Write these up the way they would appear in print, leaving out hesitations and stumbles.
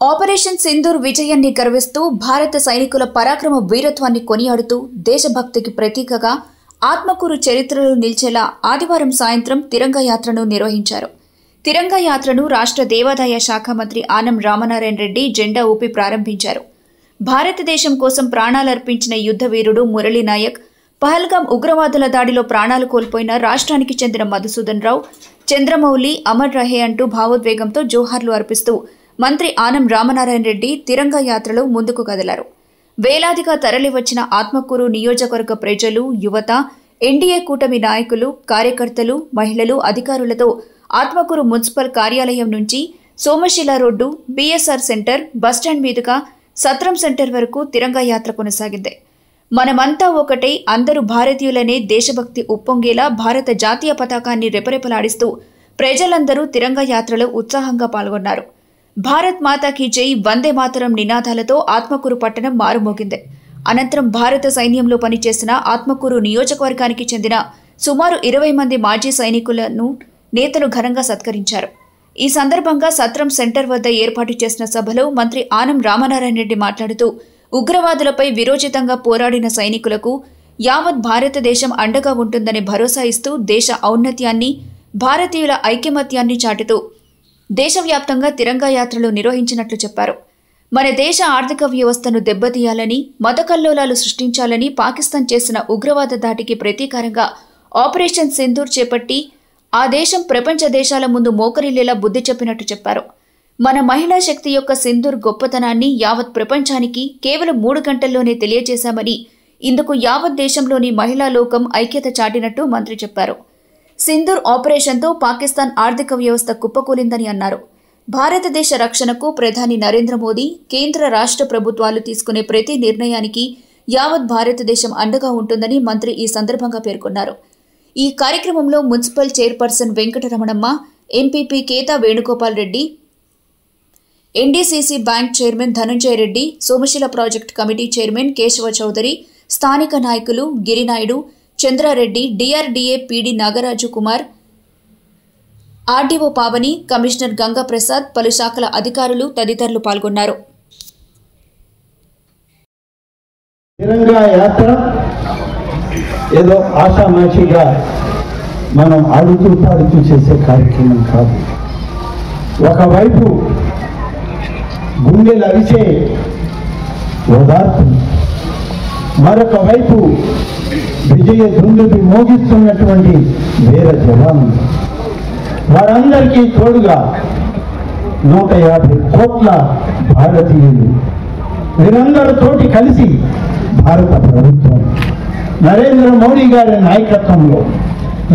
Operation Sindoor విజయాన్ని గర్విస్తూ భారత సైనికుల పరాక్రమ వీరత్వాన్ని కొనియాడుతూ దేశభక్తికి ప్రతీకగా ఆత్మకూరు చరిత్రలో నిలిచేలా ఆదివారం సాయంత్రం తిరంగా యాత్రను నిర్వహించారు. తిరంగా యాత్రను రాష్ట్ర దేవాదాయ శాఖ మంత్రి ఆనం రామనారాయణ రెడ్డి జెండా ఊపి ప్రారంభించారు. భారతదేశం కోసం ప్రాణాలర్పించిన యుద్ధ వీరుడు మురళీ నాయక్, పహల్గాం ఉగ్రవాదుల దాడిలో ప్రాణాలు కోల్పోయిన రాష్ట్రానికి చెందిన మధుసూదన్ రావు, చంద్రమౌళి అమర్ రహే అంటూ భావోద్వేగంతో జోహార్లు అర్పిస్తూ మంత్రి ఆనం రామనారాయణ రెడ్డి తిరంగా యాత్రలో ముందుకు కదిలారు. వేలాదిగా తరలివచ్చిన ఆత్మకూరు నియోజకవర్గ ప్రజలు, యువత, ఎన్డీఏ కూటమి నాయకులు, కార్యకర్తలు, మహిళలు, అధికారులతో ఆత్మకూరు మున్సిపల్ కార్యాలయం నుంచి Somasila road, BSR centre, bus stand మీదుగా సత్రం సెంటర్ వరకు తిరంగా యాత్ర కొనసాగింది. మనమంతా ఒకటే, అందరూ భారతీయులనే దేశభక్తి ఉప్పొంగేలా భారత జాతీయ పతాకాన్ని రెపరెపలాడిస్తూ ప్రజలందరూ తిరంగా యాత్రలో ఉత్సాహంగా పాల్గొన్నారు. భారత్ మాతాకి జై, వందే మాతరం నినాదాలతో ఆత్మకూరు పట్టణం మారుమోగింది. అనంతరం భారత సైన్యంలో పనిచేసిన ఆత్మకూరు నియోజకవర్గానికి చెందిన సుమారు 20 మంది మాజీ సైనికులను నేతలు ఘనంగా సత్కరించారు. ఈ సందర్భంగా సత్రం సెంటర్ వద్ద ఏర్పాటు చేసిన సభలో మంత్రి ఆనం రామనారాయణ రెడ్డి మాట్లాడుతూ ఉగ్రవాదులపై విరోచితంగా పోరాడిన సైనికులకు యావత్ భారతదేశం అండగా ఉంటుందని భరోసా ఇస్తూ దేశ ఔన్నత్యాన్ని, భారతీయుల ఐకమత్యాన్ని చాటుతూ దేశవ్యాప్తంగా తిరంగా యాత్రలు నిర్వహించినట్లు చెప్పారు. మన దేశ ఆర్థిక వ్యవస్థను దెబ్బతీయాలని, మతకల్లోలాలు సృష్టించాలని పాకిస్తాన్ చేసిన ఉగ్రవాద దాడికి ప్రతీకారంగా ఆపరేషన్ సింధూర్ చేపట్టి ఆ దేశం ప్రపంచ దేశాల ముందు మోకరిల్లేలా బుద్ధి చెప్పినట్టు చెప్పారు. మన మహిళా శక్తి యొక్క సింధూర్ గొప్పతనాన్ని యావత్ ప్రపంచానికి కేవలం 3 గంటల్లోనే తెలియజేశామని, ఇందుకు యావత్ దేశంలోని మహిళా లోకం ఐక్యత చాటినట్టు మంత్రి చెప్పారు. సింధూర్ ఆపరేషన్తో పాకిస్తాన్ ఆర్థిక వ్యవస్థ కుప్పకూలిందని అన్నారు. భారతదేశ రక్షణకు ప్రధాని నరేంద్ర మోదీ, కేంద్ర రాష్ట్ర ప్రభుత్వాలు తీసుకునే ప్రతి నిర్ణయానికి యావత్ భారతదేశం అండగా ఉంటుందని మంత్రి ఈ సందర్భంగా పేర్కొన్నారు. ఈ కార్యక్రమంలో municipal chairperson Venkataramanamma, MPP Keta Venugopal Reddy, NDCC bank chairman Dhananjaya Reddy, Somasila project committee chairman Keshava Chowdary, స్థానిక నాయకులు Girinaidu, Chandrareddy, DRDA PD Nagaraju Kumar, RDO Pavani, commissioner Ganga Prasad, పలు శాఖల అధికారులు తదితరులు పాల్గొన్నారు. తిరంగా యాత్ర ఏదో ఆషామాషిగా మనం ఆడుతూ పాడుతూ చేసే కార్యక్రమం కాదు. ఒకవైపు గుండెలు అరిసే ఓదార్పు, మరొక వైపు విజయ దుందుబి మోగిస్తున్నటువంటి వీర జవానులు, వారందరికీ తోడుగా 150 కోట్ల భారతీయులు, వీరందరితోటి కలిసి భారత ప్రభుత్వం నరేంద్ర మోడీ గారి నాయకత్వంలో,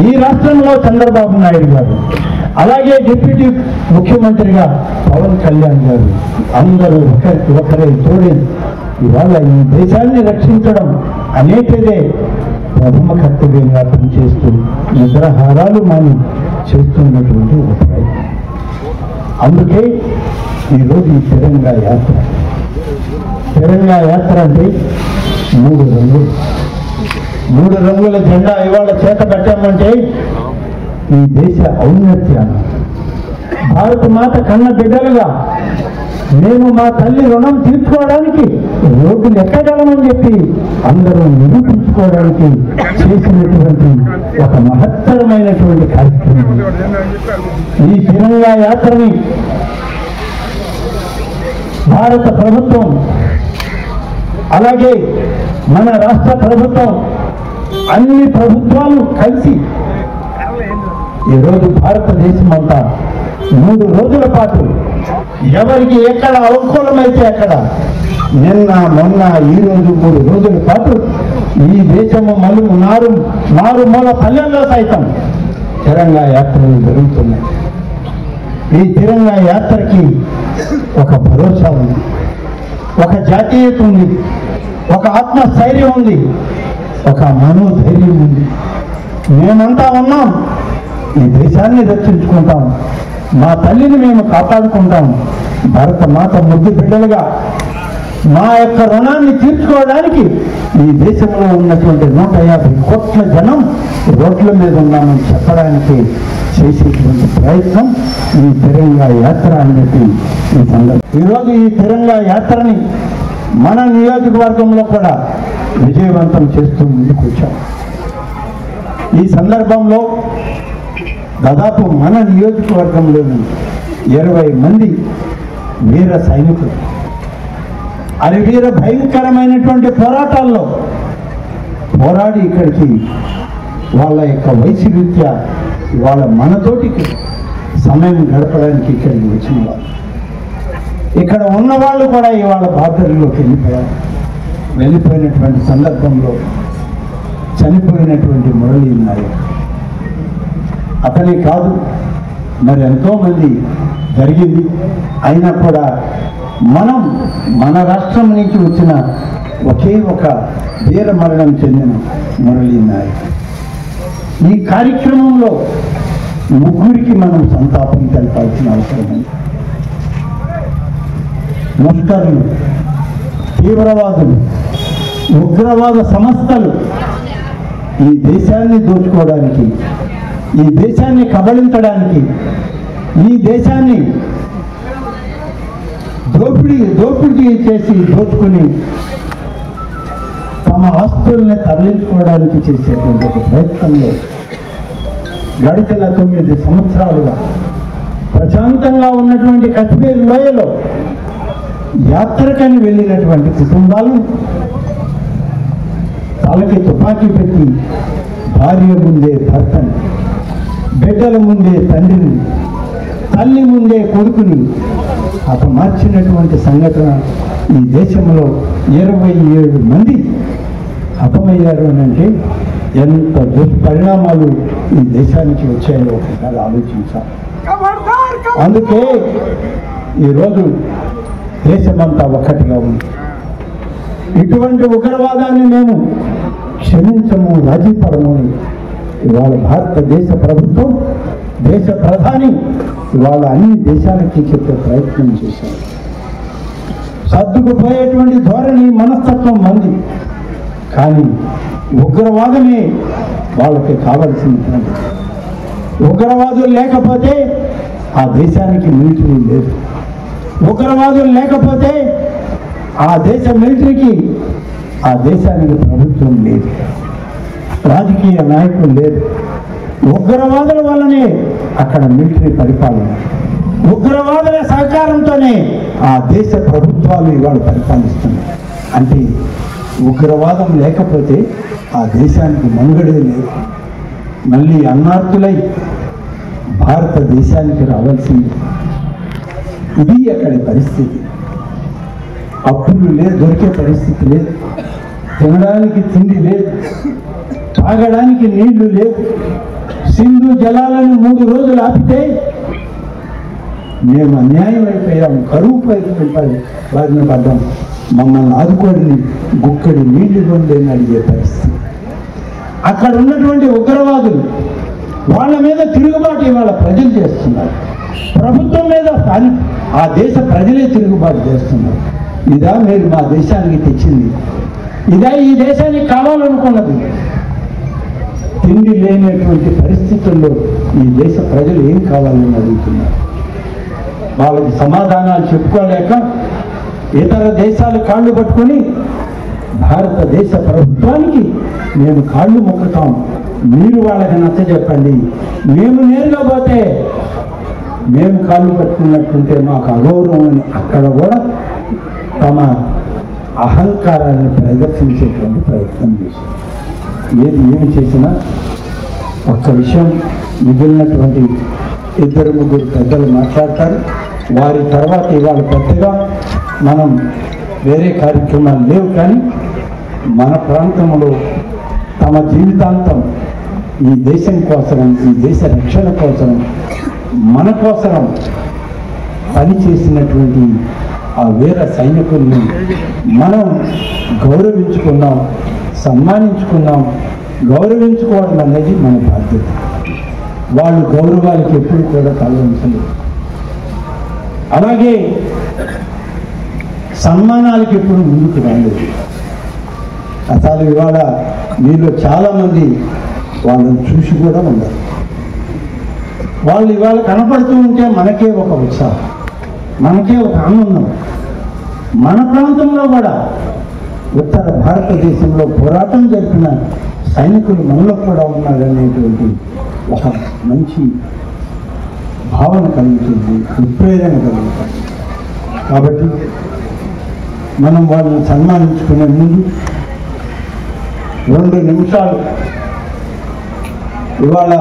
ఈ రాష్ట్రంలో చంద్రబాబు నాయుడు గారు, అలాగే డిప్యూటీ ముఖ్యమంత్రిగా పవన్ కళ్యాణ్ గారు, అందరూ ఒకరికి ఒకరే తోడే ఇవాళ ఈ దేశాన్ని రక్షించడం అనేటిదే ప్రథమ కర్తవ్యంగా పనిచేస్తూ నిద్రాహారాలు మాని చేస్తున్నటువంటి ఒక ప్రయత్నం. అందుకే ఈరోజు ఈ తిరంగా యాత్ర. తిరంగా యాత్ర అంటే 3 రంగుల జెండా ఇవాళ చేత పెట్టామంటే ఈ దేశ ఔన్నత్యాన్ని, భారత మాత కన్న బిడ్డలుగా మేము మా తల్లి రుణం తీర్చుకోవడానికి రోడ్డులు ఎక్కగలమని చెప్పి అందరూ నిరూపించుకోవడానికి చేసినటువంటి ఒక మహత్తరమైనటువంటి కార్యక్రమం. ఈ తిరంగా యాత్రని భారత ప్రభుత్వం, అలాగే మన రాష్ట్ర ప్రభుత్వం, అన్ని ప్రభుత్వాలు కలిసి ఈరోజు భారతదేశం అంతా 3 రోజుల పాటు ఎవరికి ఎక్కడ అనుకూలమైతే అక్కడ, నిన్న మొన్న ఈరోజు 3 రోజుల పాటు ఈ దేశము మారుమూల పల్లెల్లో సైతం తిరంగా యాత్రలు జరుగుతున్నాయి. ఈ తిరంగా యాత్రకి ఒక భరోసా ఉంది, ఒక జాతీయత ఉంది, ఒక ఆత్మస్థైర్యం ఉంది, ఒక మనోధైర్యం ఉంది. మేమంతా ఉన్నాం, ఈ దేశాన్ని రక్షించుకుంటాం, మా తల్లిని మేము కాపాడుకుంటాం, భారత మాత ముద్దు బిడ్డలుగా మా యొక్క రుణాన్ని తీర్చుకోవడానికి ఈ దేశంలో ఉన్నటువంటి 150 కోట్ల జనం రోడ్ల మీద ఉన్నామని చెప్పడానికి చేసేటువంటి ప్రయత్నం ఈ తిరంగా యాత్ర అని చెప్పి ఈ సందర్భం. ఈరోజు ఈ తిరంగా యాత్రని మన నియోజకవర్గంలో కూడా విజయవంతం చేస్తూ ముందుకు వచ్చాం. ఈ సందర్భంలో దాదాపు మన నియోజకవర్గంలోని 20 మంది వీర సైనికులు అది వీర భయంకరమైనటువంటి పోరాటాల్లో పోరాడి ఇక్కడికి వాళ్ళ యొక్క వయసు రీత్యా వాళ్ళ మనతోటికి సమయం గడపడానికి ఇక్కడికి వచ్చిన వాళ్ళు. ఇక్కడ ఉన్నవాళ్ళు కూడా ఇవాళ బార్డర్లోకి వెళ్ళిపోయినటువంటి సందర్భంలో చనిపోయినటువంటి మురళీ నాయక్ అతనే కాదు, మరి ఎంతోమంది జరిగింది. అయినా కూడా మనం మన రాష్ట్రం నుంచి వచ్చిన ఒకే ఒక వీర మరణం చెందిన మురళీ నాయక్. ఈ కార్యక్రమంలో ముగ్గురికి మనం సంతాపం తెలపాల్సిన అవసరం ఉంది. ముష్కరులు, తీవ్రవాదులు, ఉగ్రవాద సంస్థలు ఈ దేశాన్ని దోచుకోవడానికి, ఈ దేశాన్ని కబళించడానికి, ఈ దేశాన్ని దోపిడీ చేసి దోచుకుని తమ ఆస్తుల్ని తరలించుకోవడానికి చేసేటువంటి ఒక ప్రయత్నంలో గడిచిన 9 సంవత్సరాలుగా ప్రశాంతంగా ఉన్నటువంటి కశ్మీర్ లోయలో యాత్రకని వెళ్ళినటువంటి కుటుంబాలు తలకి తుపాకీ పెట్టి భార్య ముందే భర్తని, బిడ్డల ముందే తండ్రిని, తల్లి ముందే కొడుకుని హతమార్చినటువంటి సంఘటన ఈ దేశంలో 27 మంది హతమయ్యారు అని అంటే ఎంత దుష్పరిణామాలు ఈ దేశానికి వచ్చాయో ఒకసారి ఆలోచించాలి. అందుకే ఈరోజు దేశమంతా ఒక్కటిగా ఉంది. ఇటువంటి ఉగ్రవాదాన్ని మేము క్షమించము, రాజీ పడము. ఇవాళ భారతదేశ ప్రభుత్వం, దేశ ప్రధాని ఇవాళ అన్ని దేశాలకి చెప్పే ప్రయత్నం చేశారు. సర్దుకుపోయేటువంటి ధోరణి, మనస్తత్వం మంది, కానీ ఉగ్రవాదమే వాళ్ళకి కావలసినటువంటి. ఉగ్రవాదులు లేకపోతే ఆ దేశానికి మిలిటరీ లేదు. ఉగ్రవాదులు లేకపోతే ఆ దేశ మిలిటరీకి, ఆ దేశానికి ప్రభుత్వం లేదు, రాజకీయ నాయకులు లేదు. ఉగ్రవాదుల వల్లనే అక్కడ మిలిటరీ పరిపాలన, ఉగ్రవాదుల సహకారంతోనే ఆ దేశ ప్రభుత్వాలు ఇవాళ పరిపాలిస్తున్నాయి. అంటే ఉగ్రవాదం లేకపోతే ఆ దేశానికి మనుగడే లేదు. మళ్ళీ అన్నార్తులై భారతదేశానికి రావాల్సింది. ఇది అక్కడి పరిస్థితి. అప్పులు లేదు, దొరికే పరిస్థితి లేదు, తినడానికి తిండి లేదు, తాగడానికి నీళ్లు లేవు. సింధు జలాలను 3 రోజులు ఆపితే మేము అన్యాయం అయిపోయాం, కరువు బారిన పడ్డాం, మమ్మల్ని ఆదుకోడిని గుక్కడి నీళ్లు పొందేని అడిగే పరిస్థితి. అక్కడ ఉన్నటువంటి ఉగ్రవాదులు వాళ్ళ మీద తిరుగుబాటు ఇవాళ ప్రజలు చేస్తున్నారు. ప్రభుత్వం మీద ఆ దేశ ప్రజలే తిరుగుబాటు చేస్తున్నారు. ఇదా మీరు మా దేశానికి తెచ్చింది? ఇదా ఈ దేశానికి కావాలనుకున్నది? తిండి లేనటువంటి పరిస్థితుల్లో ఈ దేశ ప్రజలు ఏం కావాలని అడుగుతున్నారు. వాళ్ళకి సమాధానాలు చెప్పుకోలేక ఇతర దేశాలు కాళ్ళు పట్టుకొని భారతదేశ ప్రభుత్వానికి మేము కాళ్ళు మొక్కుతాం, మీరు వాళ్ళకి నచ్చ చెప్పండి, మేము నేరుగా పోతే మేము కాళ్ళు పట్టుకున్నట్టుంటే మాకు అగౌరవం అని అక్కడ కూడా తమ అహంకారాన్ని ప్రదర్శించేటువంటి ప్రయత్నం చేశారు. ఏమి చేసినా ఒక్క విషయం, మిగిలినటువంటి 2-3 పెద్దలు మాట్లాడతారు. వారి తర్వాత ఇవాళ పెద్దగా మనం వేరే కార్యక్రమాలు లేవు, కానీ మన ప్రాంతంలో తమ జీవితాంతం ఈ దేశం కోసం, ఈ దేశ రక్షణ కోసం, మన కోసం పనిచేసినటువంటి ఆ వీర సైనికుల్ని మనం గౌరవించుకున్నాం, సన్మానించుకున్నాం. గౌరవించుకోవడం అనేది మన బాధ్యత. వాళ్ళు గౌరవాలకి ఎప్పుడు కూడా తలవంచలేదు. అలాగే సన్మానాలకి ఎప్పుడు ముందుకు రాలేదు. అసలు ఇవాళ మీలో చాలామంది వాళ్ళని చూసి కూడా ఉన్నారు. వాళ్ళు ఇవాళ కనపడుతూ ఉంటే మనకే ఒక ఉత్సాహం, మనకే ఒక ఆనందం. మన ప్రాంతంలో కూడా ఉత్తర భారతదేశంలో పోరాటం జరిపిన సైనికులు మనలో కూడా ఉన్నారనేటువంటి ఒక మంచి భావన కలుగుతుంది, ఉత్ప్రేరణ కలుగుతుంది. కాబట్టి మనం వాళ్ళని సన్మానించుకునే ముందు 2 నిమిషాలు ఇవాళ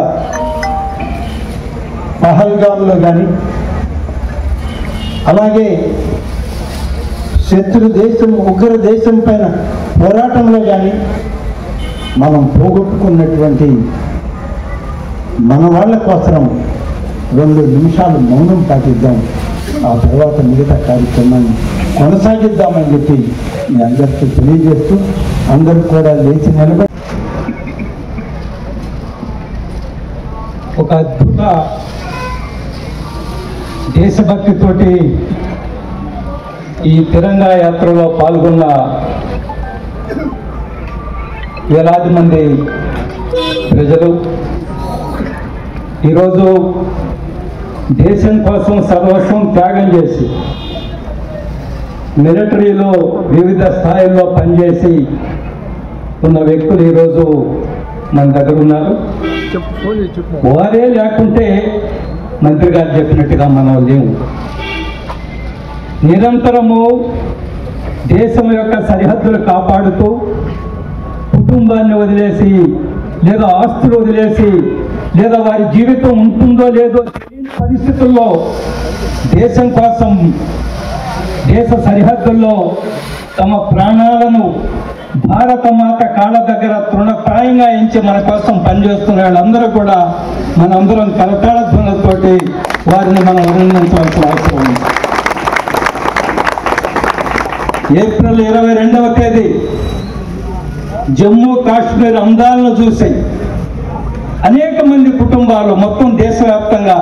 పహల్గామ్లో కానీ అలాగే శత్రు దేశం ఉగ్ర దేశం పైన పోరాటంలో కానీ మనం పోగొట్టుకున్నటువంటి మన వాళ్ళ కోసం 2 నిమిషాలు మౌనం పాటిద్దాం. ఆ తర్వాత మిగతా కార్యక్రమాన్ని కొనసాగిద్దామని చెప్పి మీ అందరికీ తెలియజేస్తూ అందరూ కూడా లేచి నిలబడి ఒక అద్భుత దేశభక్తితోటి ఈ తిరంగా యాత్రలో పాల్గొన్న వేలాది మంది ప్రజలు ఈరోజు దేశం కోసం సర్వస్వం త్యాగం చేసి మిలిటరీలో వివిధ స్థాయిల్లో పనిచేసి ఉన్న వ్యక్తులు ఈరోజు మన దగ్గర ఉన్నారు. వారే లేకుంటే మంత్రి గారు చెప్పినట్టుగా మనం లేవు. నిరంతరము దేశం యొక్క సరిహద్దులు కాపాడుతూ కుటుంబాన్ని వదిలేసి లేదా ఆస్తులు వదిలేసి లేదా వారి జీవితం ఉంటుందో లేదో తెలియని పరిస్థితుల్లో దేశం కోసం దేశ సరిహద్దుల్లో తమ ప్రాణాలను భారత మాత కాళ్ళ దగ్గర తృణప్రాయంగా ఎంచి మన కోసం పనిచేస్తున్న వాళ్ళందరూ కూడా మనందరం కరతాళ ధ్వనులతోటి వారిని మనం అభినందించవలసిన అవసరం ఉంది. ఏప్రిల్ 22వ తేదీ జమ్మూ కాశ్మీర్ అందాలను చూసి అనేక మంది కుటుంబాలు మొత్తం దేశవ్యాప్తంగా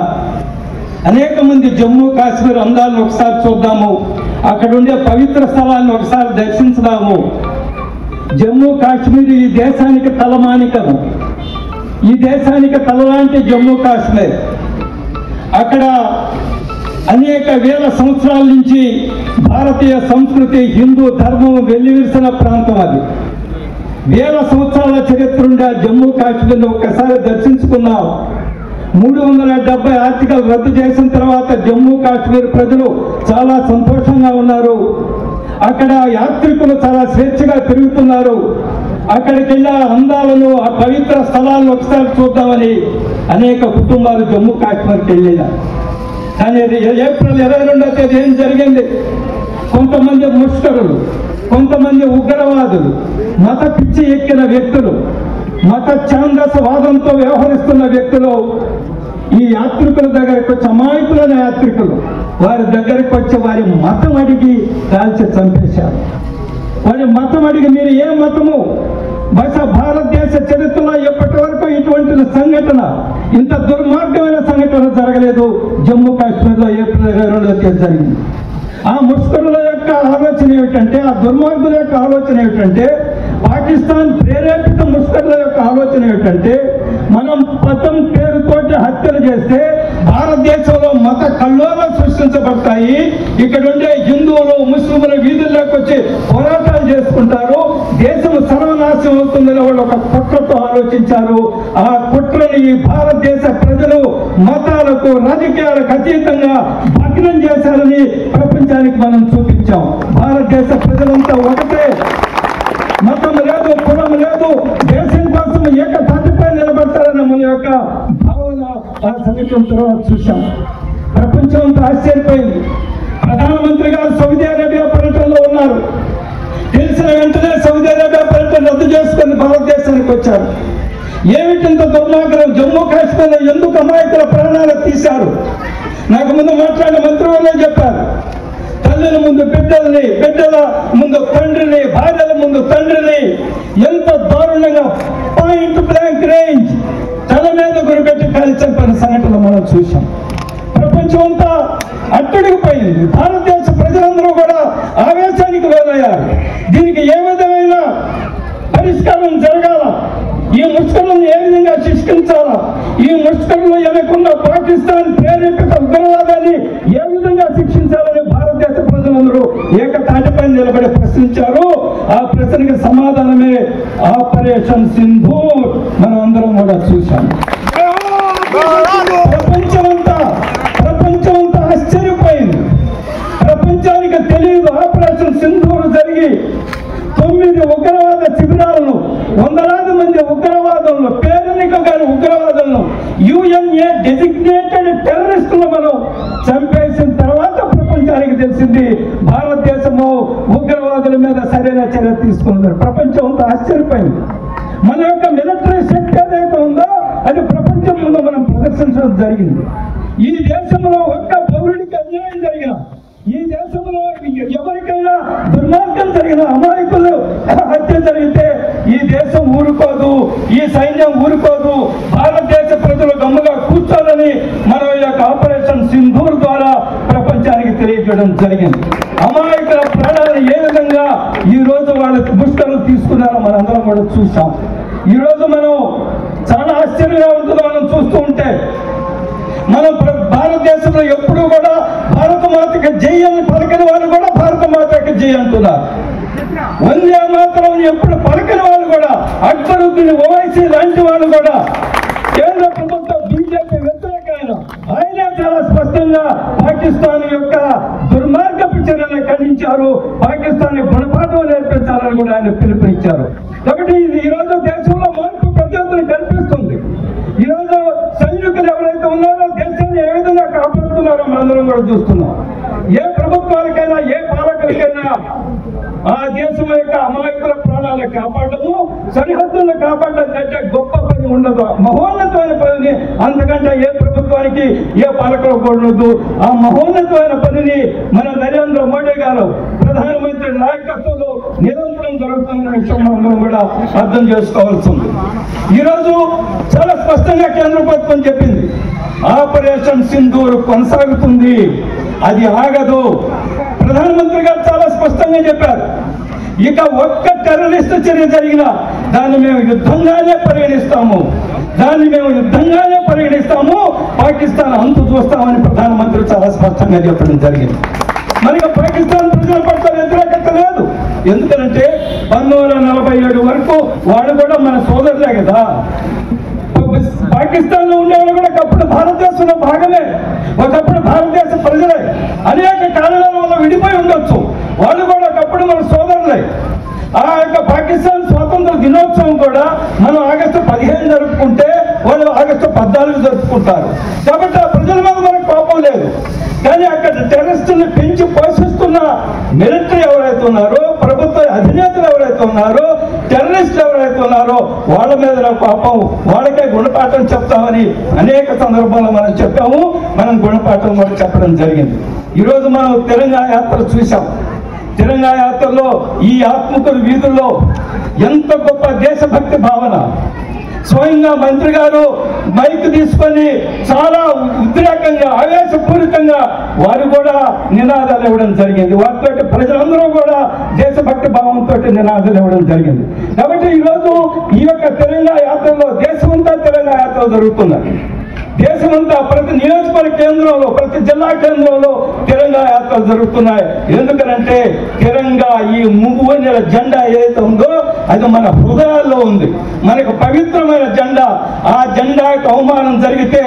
అనేక మంది జమ్మూ కాశ్మీర్ అందాలను ఒకసారి చూద్దాము, అక్కడ ఉండే పవిత్ర స్థలాన్ని ఒకసారి దర్శించుదాము. జమ్మూ కాశ్మీర్ ఈ దేశానికి తలమానికము, ఈ దేశానికి తలలాంటి జమ్మూ కాశ్మీర్. అక్కడ అనేక వేల సంవత్సరాల నుంచి భారతీయ సంస్కృతి హిందూ ధర్మం వెల్లివిరిసిన ప్రాంతం. అది వేల సంవత్సరాల చరిత్ర ఉండే జమ్మూ కాశ్మీర్ను ఒక్కసారి దర్శించుకున్నాం. 370 ఆర్టికల్ రద్దు చేసిన తర్వాత జమ్మూ కాశ్మీర్ ప్రజలు చాలా సంతోషంగా ఉన్నారు. అక్కడ యాత్రికులు చాలా స్వేచ్ఛగా తిరుగుతున్నారు. అక్కడికి వెళ్ళి అందాలను ఆ పవిత్ర స్థలాలను ఒకసారి చూద్దామని అనేక కుటుంబాలు జమ్మూ కాశ్మీర్కి వెళ్ళినారు. కానీ ఏప్రిల్ 22వ తేదీ ఏం జరిగింది? కొంతమంది ముష్కరులు, కొంతమంది ఉగ్రవాదులు, మత పిచ్చి ఎక్కిన వ్యక్తులు, మత ఛాందసవాదంతో వ్యవహరిస్తున్న వ్యక్తులు ఈ యాత్రికుల దగ్గరకు వచ్చి, అమాయకులైన యాత్రికులు వారి దగ్గరకు వచ్చి వారి మతం అడిగి కాల్చి చంపేశారు. వారి మతం అడిగి మీరు ఏ మతము? బహుశా భారతదేశ చరిత్రలో ఎప్పటి వరకు ఇటువంటి సంఘటన, ఇంత దుర్మార్గమైన సంఘటన జరగలేదు. జమ్మూ కాశ్మీర్లో ఏప్రిల్ 22వ తేదీ జరిగింది. ఆ ముష్కరుల యొక్క ఆలోచన ఏమిటంటే, ఆ దుర్మార్గుల యొక్క ఆలోచన ఏమిటంటే, పాకిస్తాన్ ప్రేరేపిత ముష్కరుల యొక్క ఆలోచన ఏమిటంటే, మనం మతం పేరుతోటి హత్యలు చేస్తే భారతదేశంలో మత కల్లోలం సృష్టించబడతాయి. ఇక్కడ ఉండే హిందువులు ముస్లింలు వీధుల్లోకి వచ్చి పోరాటాలు చేసుకుంటారు, దేశం సర్వనాశనం అవుతుందని వాళ్ళు ఒక కుట్రతో ఆలోచించారు. ఆ కుట్రని ఈ భారతదేశ ప్రజలు మతాలకు రాజకీయాలకు అతీతంగా భగ్నం చేశారని ప్రపంచానికి మనం చూపించాం. భారతదేశ ప్రజలంతా ఒకటే, మతం లేదు, కులం లేదు, దేశం కోసం ఏకతాటిపై నిలబడతారన్న మన యొక్క భావన ఆ సంఘటన తర్వాత చూశాం. ప్రపంచం అంతా ఆశ్చర్యపోయింది. ప్రధానమంత్రి గారు సౌదీ అరేబియా పర్యటనలో ఉన్నారు. తెలిసిన వెంటనే సౌదీ అరేబియా పర్యటన రద్దు చేసుకుని భారతదేశానికి వచ్చారు. ఏమిటింత దుర్మార్గం? జమ్మూ కాశ్మీర్లో ఎందుకు అమాయకుల ప్రాణాలు తీశారు? నాకు ముందు మాట్లాడిన మంత్రి వాళ్ళే చెప్పారు. తల్లుల ముందు బిడ్డల్ని, బిడ్డల ముందు తండ్రిని, భార్యల ముందు తండ్రిని ఎంత దారుణంగా పాయింట్ బ్లాంక్ రేంజ్ తల మీద గురిపెట్టి కాల్చి చంపిన సంఘటన మనం చూసాం. ప్రపంచం అంతా అట్టడిగిపోయింది. భారతదేశ ప్రజలందరూ కూడా ఆవేశానికి లోనయ్యారు. దీనికి ఏ విధమైన పరిష్కారం జరగాల. ఈ ముష్కరులను ఏ విధంగా శిక్షించాలా, ఈ ముష్కరులు వెనకున్న పాకిస్తాన్ ప్రేరేపిత ఉగ్రవాదాన్ని ఏ విధంగా శిక్షించాలని భారతదేశ ప్రజలందరూ ఏకతాటిపై నిలబడి ప్రశ్నించారు. ఆ ప్రశ్నకి సమాధానమే ఆపరేషన్ సింధూర్. మనం అందరం కూడా చూశాం. ప్రపంచమంతా ఆశ్చర్యపోయింది. ప్రపంచానికి తెలియదు ఆపరేషన్ సింధూర్ జరిగి 9 ఉగ్రవాద శిబిరాలను, వందలాది మంది ఉగ్రవాదులను, పేరెన్నిక గారి ఉగ్రవాదులను, యుఎన్ఏ డెసిగ్నేటెడ్ టెర్రరిస్టులు మనం చంపేసిన తర్వాత ప్రపంచానికి తెలిసింది భారతదేశము ఉగ్రవాదుల మీద సరైన చర్య తీసుకున్నారు. ప్రపంచం అంతా ఆశ్చర్యపోయింది. మన యొక్క మిలిటరీ శక్తి ఏదైతే ఉందో అది ప్రపంచం ముందు మనం ప్రదర్శించడం జరిగింది. ఈ దేశంలో ఒక్క పౌరుడికి అన్యాయం జరిగిన, ఈ దేశంలో ఎవరికైనా దుర్మార్గం జరిగిన, అమాయకులు హత్య జరిగితే ఈ దేశం ఊరుకోదు, ఈ సైన్యం ఊరుకోదు. భారతదేశ ప్రజలు గమ్ముగా కూర్చోవాలని మనం ఈ యొక్క ఆపరేషన్ సింధూర్ ద్వారా ప్రపంచానికి తెలియజేయడం జరిగింది. అమాయకుల ప్రాణాలను ఏ విధంగా ఈ రోజు వాళ్ళ ముష్కరులు తీసుకున్నారో మనందరం కూడా చూసాం. ఈ రోజు మనం చాలా ఆశ్చర్యంగా ఉంటుందో మనం చూస్తూ ఉంటే. మనం భారతదేశంలో ఎప్పుడు కూడా భారత మాతకి జై అని పలకని వాళ్ళు కూడా భారత మాతకి జై అంటున్నారు. వందే మాతరం ఎప్పుడు పలకని వాళ్ళు కూడా, అక్బరుద్దీన్ ఓవైసీ లాంటి వాళ్ళు కూడా, కేంద్ర ప్రభుత్వం బీజేపీ వ్యతిరేకమైన ఆయన చాలా స్పష్టంగా పాకిస్తాన్ యొక్క దుర్మార్గపు చర్యలను ఖండించారు. పాకిస్తాన్ గుణపాఠం నేర్పించాలని కూడా ఆయన పిలుపునిచ్చారు. కాబట్టి ఇది ఈరోజు దేశంలో మార్పు ప్రజలు కనిపిస్తుంది. ఈరోజు సైనికులు ఎవరైతే ఉన్నారో దేశాన్ని ఏ విధంగా కాపాడుతున్నారో మనందరం కూడా చూస్తున్నాం. ఏ ప్రభుత్వాలకైనా ఏ పాలకులకైనా ఆ దేశం యొక్క అమాయకుల ప్రాణాలను కాపాడము, సరిహద్దులను కాపాడడం కంటే గొప్ప పని ఉండదు. మహోన్నతమైన పనిని అంతకంటే ఏ ప్రభుత్వానికి ఏ పాలకులకు ఉండదు. ఆ మహోన్నతమైన పనిని మన నరేంద్ర మోడీ గారు ప్రధానమంత్రి నాయకత్వంలో నిరంతరం జరుగుతున్న విషయం మనం కూడా అర్థం చేసుకోవాల్సి ఉంది. ఈరోజు చాలా స్పష్టంగా కేంద్ర ప్రభుత్వం చెప్పింది, ఆపరేషన్ సింధూర్ కొనసాగుతుంది, అది ఆగదు. ప్రధానమంత్రి గారు చాలా స్పష్టంగా చెప్పారు, ఇక ఒక్క టెర్రరిస్ట్ చర్య జరిగినా దాన్ని మేము యుద్ధంగానే పరిగణిస్తాము, పాకిస్తాన్ అంతు చూస్తామని ప్రధానమంత్రి చాలా స్పష్టంగా చెప్పడం జరిగింది. మనకి పాకిస్తాన్ ప్రజల పట్ల వ్యతిరేకత లేదు. ఎందుకంటే 1947 వరకు వాళ్ళు కూడా మన సోదరులే కదా. పాకిస్తాన్ లో ఉండేవాళ్ళు కూడా ఒకప్పుడు భారతదేశంలో భాగమే, ఒకప్పుడు భారతదేశ ప్రజలే. అనేక కారణాల వల్ల విడిపోయి ఉండొచ్చు, వాళ్ళు కూడా ఒకప్పుడు మన సోదరులే. ఆ యొక్క పాకిస్తాన్ స్వాతంత్ర దినోత్సవం కూడా మనం ఆగస్టు 15 జరుపుకుంటే వాళ్ళు ఆగస్టు 14 జరుపుకుంటారు. కాబట్టి ఆ ప్రజల మీద మనకు కోపం లేదు. కానీ అక్కడ టెర్రరిస్టులను పెంచి పోషిస్తున్న మిలిటరీ ఎవరైతే ఉన్నారో, ప్రభుత్వ అధినేతలు ఎవరైతే ఉన్నారో, టెర్రరిస్టులు ఎవరైతే ఉన్నారో వాళ్ళ మీద పాపం, వాళ్ళకే గుణపాఠం చెప్తామని అనేక సందర్భాల్లో మనం చెప్పాము. మనం గుణపాఠం కూడా చెప్పడం జరిగింది. ఈరోజు మనం తెలంగాణ యాత్ర చూసాం. తెలంగాణ యాత్రలో ఈ ఆత్మకూరు వీధుల్లో ఎంత గొప్ప దేశభక్తి భావన. స్వయంగా మంత్రి గారు మైక్ తీసుకొని చాలా ఉద్రేకంగా, ఆవేశపూరితంగా వారు కూడా నినాదాలు ఇవ్వడం జరిగింది. వారితో ప్రజలందరూ కూడా దేశభక్తి భావంతో నినాదాలు ఇవ్వడం జరిగింది. కాబట్టి ఈరోజు ఈ యొక్క తెలంగాణ యాత్రలో దేశమంతా తెలంగాణ యాత్రలు జరుగుతున్నాయి. దేశమంతా ప్రతి నియోజకవర్గ కేంద్రంలో, ప్రతి జిల్లా కేంద్రంలో తెలంగాణ యాత్రలు జరుగుతున్నాయి. ఎందుకంటే తెలంగాణ ఈ మువ్వన్నెల జెండా ఏదైతే ఉందో అది మన హృదయాల్లో ఉంది. మనకు పవిత్రమైన జెండా. ఆ జెండాకు అవమానం జరిగితే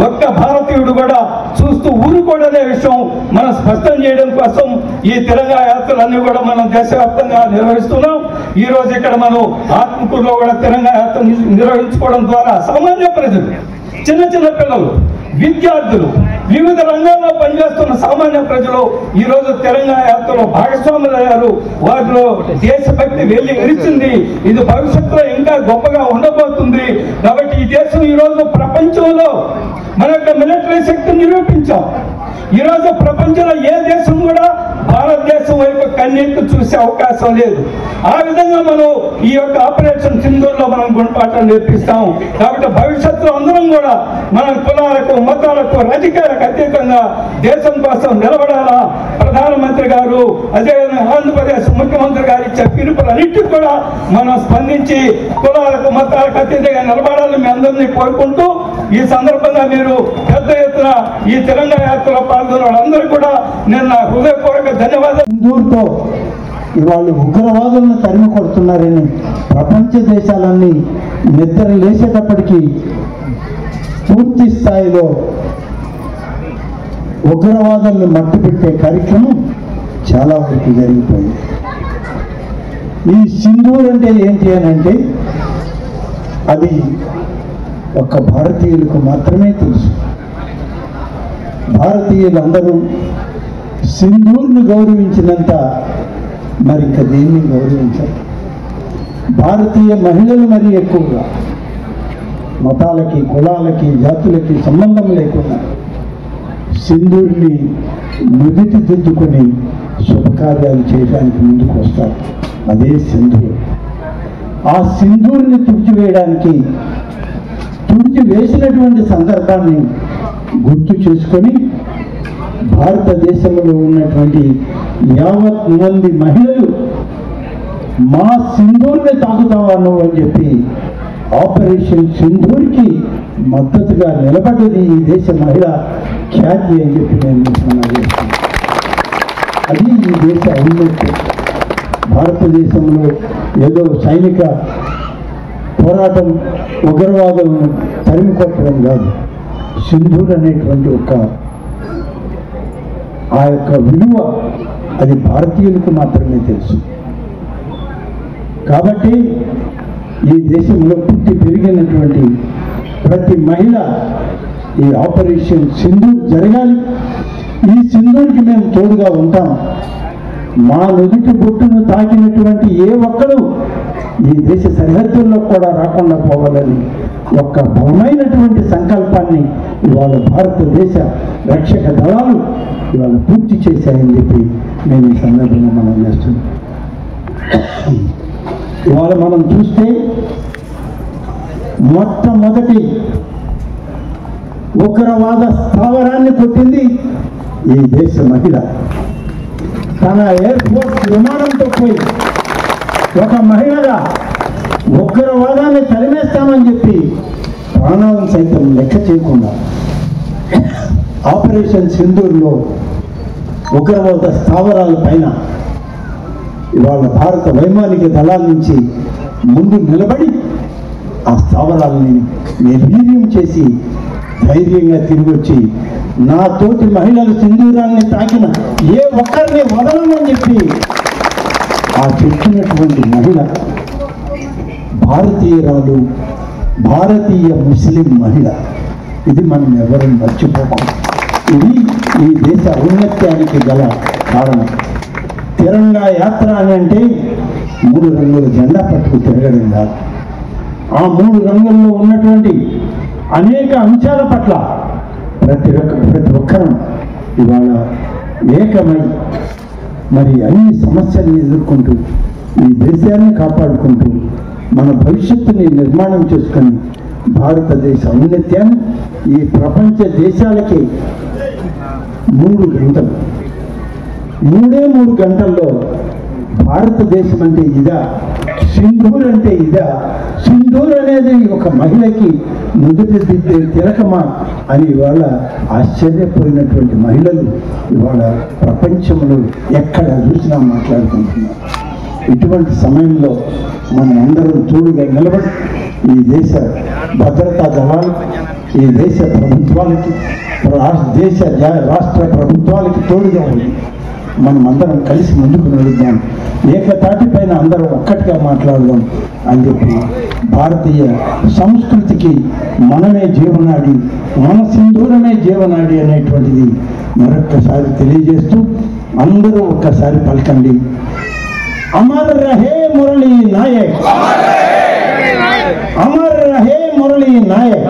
ఒక్క భారతీయుడు కూడా చూస్తూ ఊరుకోడనే విషయం మనం స్పష్టం చేయడం కోసం ఈ తెలంగాణ యాత్రలన్నీ కూడా మనం దేశవ్యాప్తంగా నిర్వహిస్తున్నాం. ఈ రోజు ఇక్కడ మనం ఆత్మకూరులో కూడా తెలంగాణ యాత్ర నిర్వహించుకోవడం ద్వారా సామాన్య ప్రజలు, చిన్న చిన్న పిల్లలు, విద్యార్థులు, వివిధ రంగాల్లో పనిచేస్తున్న సామాన్య ప్రజలు ఈరోజు తెలంగాణ యాత్రలో భాగస్వాములు అయ్యారు. వారిలో దేశభక్తి వెళ్ళి విరిచింది. ఇది భవిష్యత్తులో ఇంకా గొప్పగా ఉండబోతుంది. కాబట్టి ఈ దేశం ఈరోజు ప్రపంచంలో మన యొక్క మిలిటరీ శక్తిని నిరూపించాం. ఈరోజు ప్రపంచంలో ఏ దేశం కూడా భారతదేశం వైపు కన్నెత్తి చూసే అవకాశం లేదు. ఆ విధంగా మనం ఈ యొక్క ఆపరేషన్ సింధూర్లో మనం గుణపాఠం నేర్పిస్తాం. కాబట్టి భవిష్యత్తులో అందరం కూడా మన కులాలకు, మతాలకు, రాజకీయాలకు అతీతంగా దేశం కోసం నిలబడాలా. ప్రధానమంత్రి గారు, అదేవిధంగా ఆంధ్రప్రదేశ్ ముఖ్యమంత్రి గారు ఇచ్చే పిలుపులన్నింటినీ కూడా మనం స్పందించి కులాలకు మతాలకు అతీతంగా నిలబడాలని మీ అందరినీ కోరుకుంటూ ఈ సందర్భంగా మీరు పెద్ద ఎత్తున ఈ తిరంగా యాత్రలో పాల్గొన్న వాళ్ళందరూ కూడా నేను నా హృదయపూర్వక ధన్యవాదాలు. సింధూర్తో ఇవాళ ఉగ్రవాదులను తరిమి కొడుతున్నారని ప్రపంచ దేశాలన్నీ నిద్ర లేచేటప్పటికీ పూర్తి స్థాయిలో ఉగ్రవాదులను మట్టుపెట్టే కార్యక్రమం చాలా వరకు జరిగిపోయింది. ఈ సింధూర్ అంటే ఏంటి అని అంటే అది ఒక్క భారతీయులకు మాత్రమే తెలుసు. భారతీయులందరూ సింధూర్ను గౌరవించినంత మరి ఇంకా దేన్ని గౌరవించారు. భారతీయ మహిళలు మరీ ఎక్కువగా మతాలకి కులాలకి జాతులకి సంబంధం లేకుండా సింధూర్ని నుదిటి దిద్దుకొని శుభకార్యాలు చేయడానికి ముందుకు వస్తారు. అదే సింధూర్. ఆ సింధూర్ని తుడిచి వేసినటువంటి సందర్భాన్ని గుర్తు చేసుకొని భారతదేశంలో ఉన్నటువంటి యావత్ మంది మహిళలు మా సింధూర్ని తాగుతావా నువ్వు అని చెప్పి ఆపరేషన్ సింధూర్కి మద్దతుగా నిలబడ్డది ఈ దేశ మహిళ ఖ్యాతి అని చెప్పి నేను చేస్తున్నాను. అది ఈ దేశ ఔన్నత్యం. భారతదేశంలో ఏదో సైనిక పోరాటం ఉగ్రవాదులను తరిమి కొట్టడం కాదు. సింధూర్ అనేటువంటి ఆ యొక్క విలువ అది భారతీయులకు మాత్రమే తెలుసు. కాబట్టి ఈ దేశంలో పుట్టి పెరిగినటువంటి ప్రతి మహిళ ఈ ఆపరేషన్ సింధూర్ జరగాలి. ఈ సింధూర్కి మేము తోడుగా ఉంటాం. మా నుదుటి బొట్టును తాకినటువంటి ఏ ఒక్కరూ ఈ దేశ సరిహద్దుల్లో కూడా రాకుండా పోవాలని ఒక బలమైనటువంటి సంకల్పాన్ని ఇవాళ భారతదేశ రక్షక దళాలు ఇవాళ పూర్తి చేశాయని చెప్పి నేను ఈ సందర్భంగా మనం చేస్తున్నాం. ఇవాళ మనం చూస్తే మొట్టమొదటి ఉగ్రవాద స్థావరాన్ని కొట్టింది ఈ దేశ మహిళ. తన ఎయిర్ఫోర్స్ విమానంతో పోయి ఒక మహిళగా ఉగ్రవాదాన్ని తరిమేస్తామని చెప్పి ప్రాణాలను సైతం లెక్క చేయకుండా ఆపరేషన్ సింధూర్లో ఉగ్రవాద స్థావరాల పైన ఇవాళ భారత వైమానిక దళాల నుంచి ముందు నిలబడి ఆ స్థావరాలని నిర్వీర్యం చేసి ధైర్యంగా తిరిగి వచ్చి నా తోటి మహిళలు సింధూరాన్ని తాకిన ఏ ఒక్కరిని వదలమని చెప్పి ఆ చెప్పినటువంటి మహిళ భారతీయురాలు, భారతీయ ముస్లిం మహిళ. ఇది మనం ఎవరు మర్చిపోతాం. ఇది ఈ దేశ ఔన్నత్యానికి గల కారణం. తిరంగా యాత్ర అని అంటే 3 రంగుల జెండా పట్టుకు తిరగడం కాదు. ఆ 3 రంగుల్లో ఉన్నటువంటి అనేక అంశాల పట్ల ప్రతి ఒక్కరం ఇవాళ ఏకమై మరి అన్ని సమస్యల్ని ఎదుర్కొంటూ ఈ దేశాన్ని కాపాడుకుంటూ మన భవిష్యత్తుని నిర్మాణం చేసుకొని భారతదేశ ఔన్నత్యాన్ని ఈ ప్రపంచ దేశాలకి 3 గంటలు 3 గంటల్లో భారతదేశం అంటే ఇదా, సింధూర్ అంటే ఇదా, సింధూర్ అనేది ఒక మహిళకి నుదుటి దిద్దే తిలకమా అని ఇవాళ ఆశ్చర్యపోయినటువంటి మహిళలు ఇవాళ ప్రపంచంలో ఎక్కడ చూసినా మాట్లాడుకుంటున్నారు. ఇటువంటి సమయంలో మనం అందరం తోడుగా నిలబడి ఈ దేశ భద్రతా దళాలు, ఈ దేశ ప్రభుత్వాలకి, రాష్ట్ర ప్రభుత్వాలకి తోడుగా ఉంది. మనం అందరం కలిసి ముందుకు నడుద్దాం, ఏకతాటిపైన అందరం ఒక్కటిగా మాట్లాడదాం అని చెప్పి భారతీయ సంస్కృతికి మనమే జీవనాడి, మన సింధూరమే జీవనాడి అనేటువంటిది మరొక్కసారి తెలియజేస్తూ అందరూ ఒక్కసారి పలకండి. అమర్ రహే మురళీ నాయక్, అమర్ రహే మురళీ నాయక్.